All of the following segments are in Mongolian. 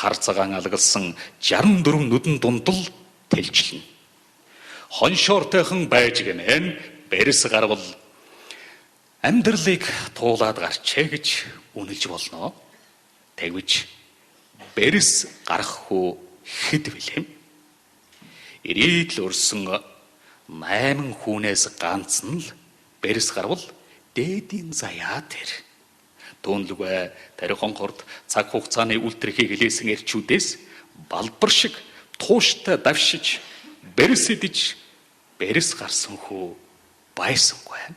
хар цагаан алгалсан 64 нүдэн дундал тэлжлэнэ. Хоншоортойхон байж гэмээр бэрс гарвал амьдралыг туулаад гарчээ гэж үнэлж болно. Тэгвч бэрс гарах хүү хэд билэм? Ирээд л өрсөн 8 хүнээс ганц нь л бэрс гарвал дээдийн заяа тэр. Түүнлгүй тарихын хорд цаг хугацааны үлтрхийг хэлээсэн эрчүүдээс балбар шиг тууштай давшиж бэрс идэж бэрс гарсан хүү байсангүй.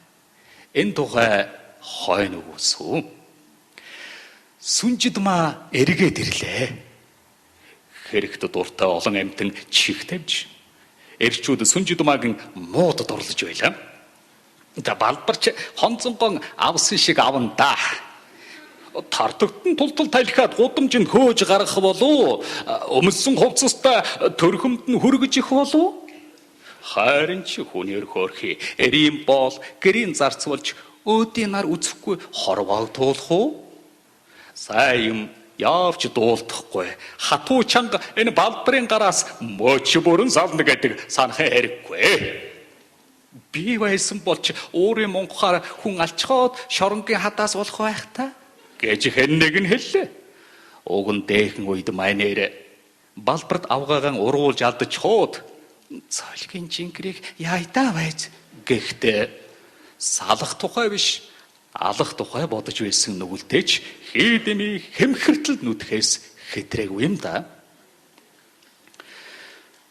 Энэ тухай хойно үгүйсүү. Сүнжидмаа эргээд ирлээ. Хэрэгт дуртай олон амьтан чих тавьж эрчүүд сүнжидмаагийн муудад орлож байлаа. За балбарч хонцонгон авсан шиг аван да. Тартагтан тултал талхиад гудамжинд хөөж гарах болов өмссөн хувцастай төрхөмд нь хүргэж их болов. Харин ч хүнээр хөөрхи эрийн боол гэрийн зарцвалж өөдийн нар үзэхгүй хорвол туулах уу? Сайн юм явж дуулдахгүй хатуу чанга энэ балбарын гараас мөч бүрэн сална гэдэг санахын хэрэггүй. Би байсан болч өөрийн мунхаар хүн алчхоод шоронгийн хадаас болох байх та гэж хэн нэг нь хэллээ. Уг нь дээхэн үед майнэр балбарт авгаагаан уруулж алдаж хоод цолгийн жинкрийг яйдаа байж гэхдээ салах тухай биш алах тухай бодож байсан нүгэлтэйч хийдэмий хэмхэртэл нүдхээс хэтрээгүй юм да.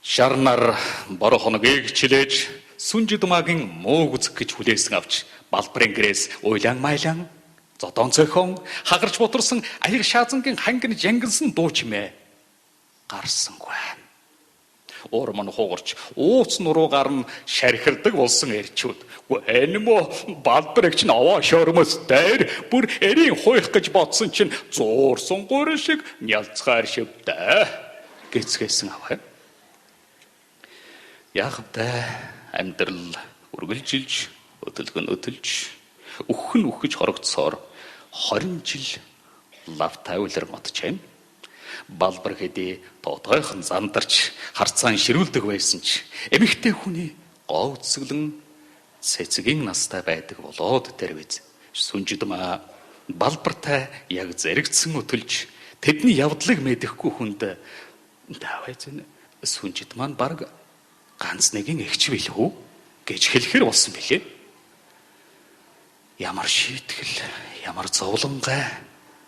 Шарнар бороо хоногийг чилээж сүнжидмаагийн мууг үзэх гэж хүлээсэн авч балбарын гэрээс уйлан майлан зодон цохон хагарч бутарсан аяг шаазангийн хангин жангилсан дуу чимээ гарсангүй. Ормон хугарч ууц нуруугаар нь шархирдаг болсон эрчүүд. Энэ мө балбарыг чинь аваа шормос дээр бүр эрийн хуйх гэж бодсон чинь зуурсан гурин шиг нялцгаар шивдэ гэцгээсэн аваа. Яахвтай амьдрал үргэлжилж өтөлгөн өтөлж үхэн үхэж хорогдсоор 20 жил лав тайвлар мотчэм. Балбар хэдий тоотойхон зандарч харцаан ширүүлдэг байсан ч эмэгтэй хүний говцөглөн цэцгийн настай байдаг болоод тэр биз. Сүнжидмаа балбартай яг зэрэгцсэн өтөлж тэдний явдлыг мэдэхгүй хүнд давайз сүнжидмаа баг ганц нэгэн эгч билүү гэж хэлэхэр болсон билээ. Ямар шийтгэл, ямар зовлонгай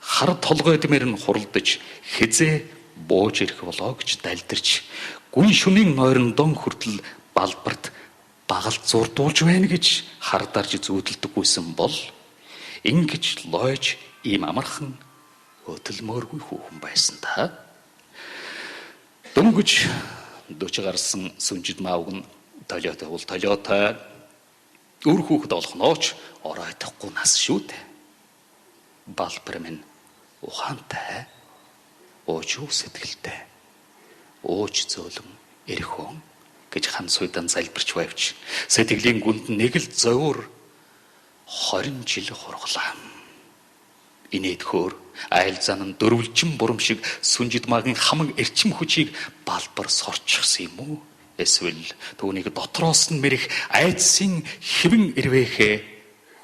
хар толгойдмэр нь хуралдаж хизээ бууж ирэх болоо гэж дальдарч гүн шөнийн нойрондон хүртэл балбарт багалт зурдуулж байна гэж хардарж зүүдэлдэггүйсэн бол ингэж лойж ийм амархан өтөлмөөргүй хүүхэн байсан та. Дөнгөж 40 гарсан сүнжидмаа уг нь толиотой бол толиотой өр хүүхэд олохнооч оройтохгүй нас шүү дээ. Балбар минь ухаантай, ууж сэтгэлтэй, ууж зөөлөн эрхөн гэж хан суйдан залбирч байвч сэтгэлийн гүнд нэг л зовөр 20 жил хурглаа. Инээдхөөр айл зан нь дөрвөлжин бурам шиг сүнжидмаагийн хамаг эрчим хүчийг балбар сорчихсан юм уу? Эсвэл түүнийг дотроос нь мэрэх айдсын хэвэн ирвэхээ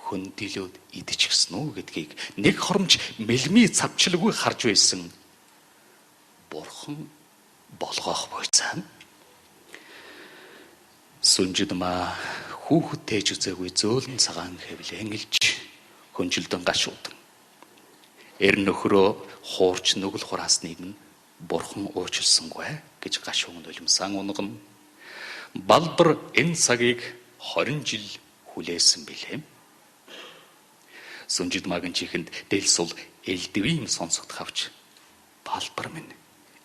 хөндөлөөд идчихсэн үү гэдгийг нэг хоромж мэлми цавчлгүй харж байсан бурхан болгоох бойцаа. Сүнжидмаа хүүхэд тээж үзээгүй зөөлөн цагаан хэвлэн илж хөнжилдөн гашуудан эр нөхрөө хуурч нүгэл хураасныг нь бурхан уучлсангүй гэж гашуун нулимсан унган балбар энэ цагийг 20 жил хүлээсэн билээ. Сүнжидмаагийн чихэнд дэлсул элдвийн сонсогдох авч балбар минь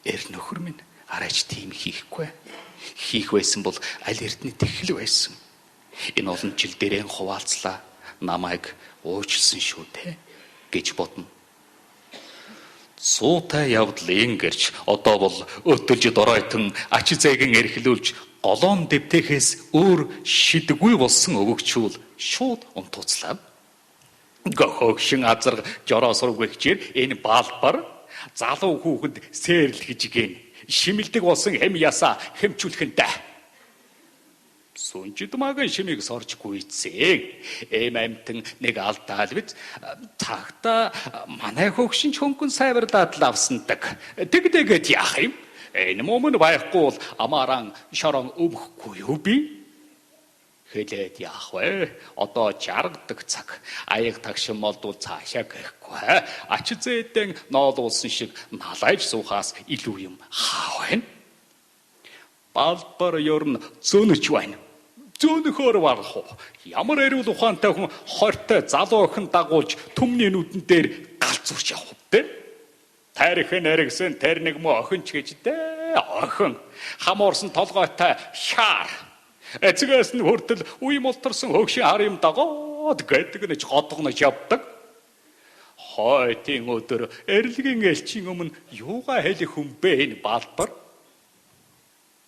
эр нөхөр минь арайч тийм хийхгүй. Хийх байсан бол аль эрдний тэхэл байсан. Энэ олон жил дээрэн хуваалцлаа намайг уучлсан шүү дээ гэж бодно. Суутай явдлын гэрч одоо бол өтөлж доройтон ач зээгэн эрхлүүлж голоон дэвтэхээс өөр шидэггүй болсон өвөгчүүл шууд унтууцлаа. Гохогшин азар жороосрог гихчээр энэ балбар Залуу хүүхэд сэрл гэж гин. Шимэлдэг болсон хэм ясаа хэмчүүлэхэнтэй. Сүнжид магийн шимийг сорж гүйцээ. Эм амтэн нэг алдаал биз. Цагта манай хөгшин ч хөнгөн сайварлаад лавсандаг. Тэгдэгэд яах юм? Энэ момон байхгүй бол амааран шорон өмөхгүй юу би? Хэлээд яах вэ? Одоо жаргадаг цаг. Аяг тагшин молдвол цаашаа гэхгүй. Ач зээдэн ноолуулсан шиг налайж суухаас илүү юм хаа вэ? Балбар ёрн зөнөж байна. Зөнөхөр барах уу? Ямар эрүүл ухаантай хүн хортой залуу охин дагуулж түмний нүдэн дээр галзуурч явах вэ? Тарих нэргсэн тэр нэг мө охин ч гэж дээ. Охин хамуурсан толгойтой шаар. Эцгээс нь хүртэл үе молторсон хөгшин хар юм дагоод гэдэг нь ч годгоноч явдаг. Хойтын өдөр эрлэгийн элчийн өмнө юугаа хэлэх хүн бэ энэ Балбар?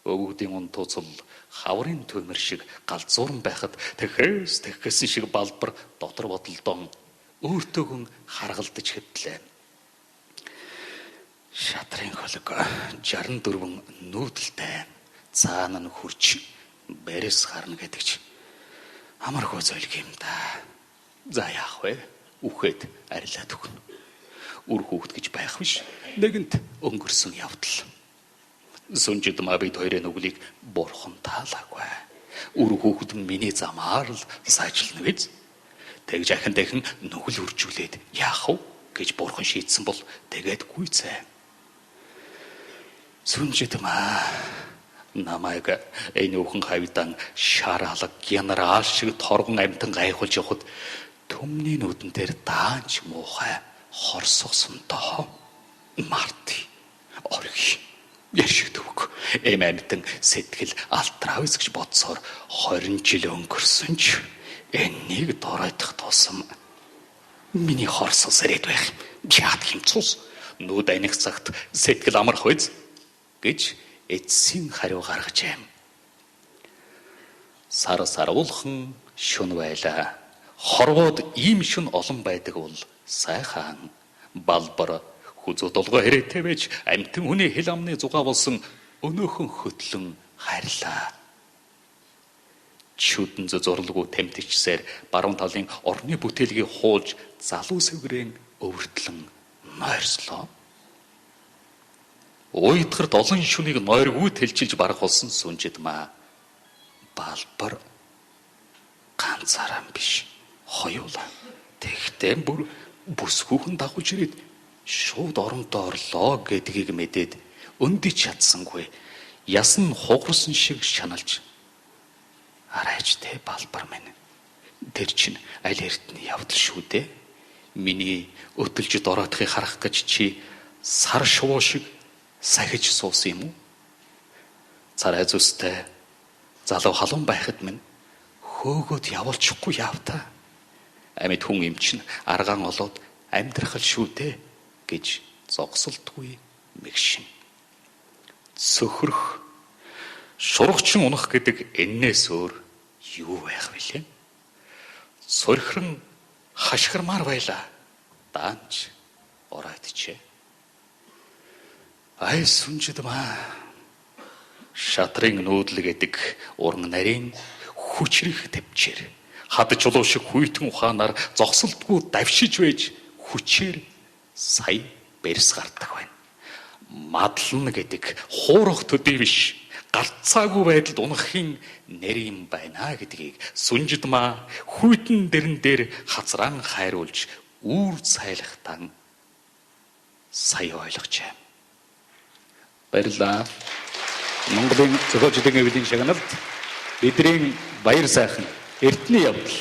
Өвгдийн унтуцал хаврын төмөр шиг галзуурн байхад тэхэсэн шиг Балбар дотор бодолдон өөртөөгөн харгалдаж хэвтлээ. Шатрын хөлөг 64 нүүдэлтэй цаана нь хурч бэрэс гарна гэдэгч амаргүй зөөлг юм да. За яах вэ? Үхээд арилаад өгнө. Үр хүүхэд гэж байх биш. Нэгэнт өнгөрсөн явдал. Сүнжид маа бид хоёрын нүглийг бурхан таалаагүй. Үр хүүхэд миний замаар л сайжлна биз. Тэгж ахин дахин нүгэл үржүүлээд яах вэ гэж бурхан шийдсэн бол тэгээд гүйцээ. Сүнжид маа намайг энэ өхөн хавьдан шаралаг генерал шиг торгон амтан гайхуулж явахад төмний нүдэн дээр даанч муухай хорсосон доо. Марти орхи яшигдвэг эм амтан сэтгэл алтрауис гэж бодсоор 20 жил өнгөрсөн ч энийг дороодох тусам миний хорсос ирээд байх. Яад хэмцүүс нүд аних цагт сэтгэл амарх үз гэж эцсийн хариу гаргаж юм. Сар сарвуулхан шүн байла. Хорвоод ийм шүн олон байдаг бол сайхан. Балбар хүзүү долгоо хэрэтэ байж амтэн хүний хил амны зугаа болсон өнөөхөн хөтлөн хайрлаа. Чүдэн зурлгүй тамтичсээр баруун талын орны бүтээлгийг хуулж залуу сэвгэрэн өвөртлөн нойрслоо. Уйдгарт олон шүнийг нойргүй тэлчилж барах болсон сүнжид маа. Балбар ганцаараа биш хоёулаа. Тэгтээ бүр бүсгүйхэн дагуулж ирээд шууд оронтой орлоо гэдгийг мэдээд өндич чадсангүй. Ясан хугарсан шиг шаналж арайч те Балбар минь. Тэр чинь аль эртний явдал шүү дээ. Миний өтөлж дороотхыг харах гэж чи сар шувуу шиг сахиж суусан юм уу? Царай зүстэй залуу халуун байхад минь хөөгөөд явуулчихгүй яав та. Амьд хүн юм чинь аргаан олоод амьдрахал шүү дээ гэж зогсолтгүй мэгшин. Цөхрөх шургчин унах гэдэг эннээс өөр юу байх вүлээ? Сорхирон хашгирмаар байлаа. Даанч оройтчээ. Ай сүнжид маа. Шатрын нүүдэл гэдэг уран нарийн хүчрэх төвчээр хад чулуу шиг хүйтэн ухаанаар зогсолтгүй давшиж байж хүчээр сая бэрс гардаг байна. Мадлна гэдэг хуурах төдий биш гарцаагүй байдалд унахын нэр юм байна гэдгийг сүнжид маа хүйтэн дэрэн дээр хазраан хайруулж үүр цайлахтан сая ойлгожээ. Баярлалаа. Монголын зохиолчдын эвлийн шагналд бидний баяр сайхан эртний явдал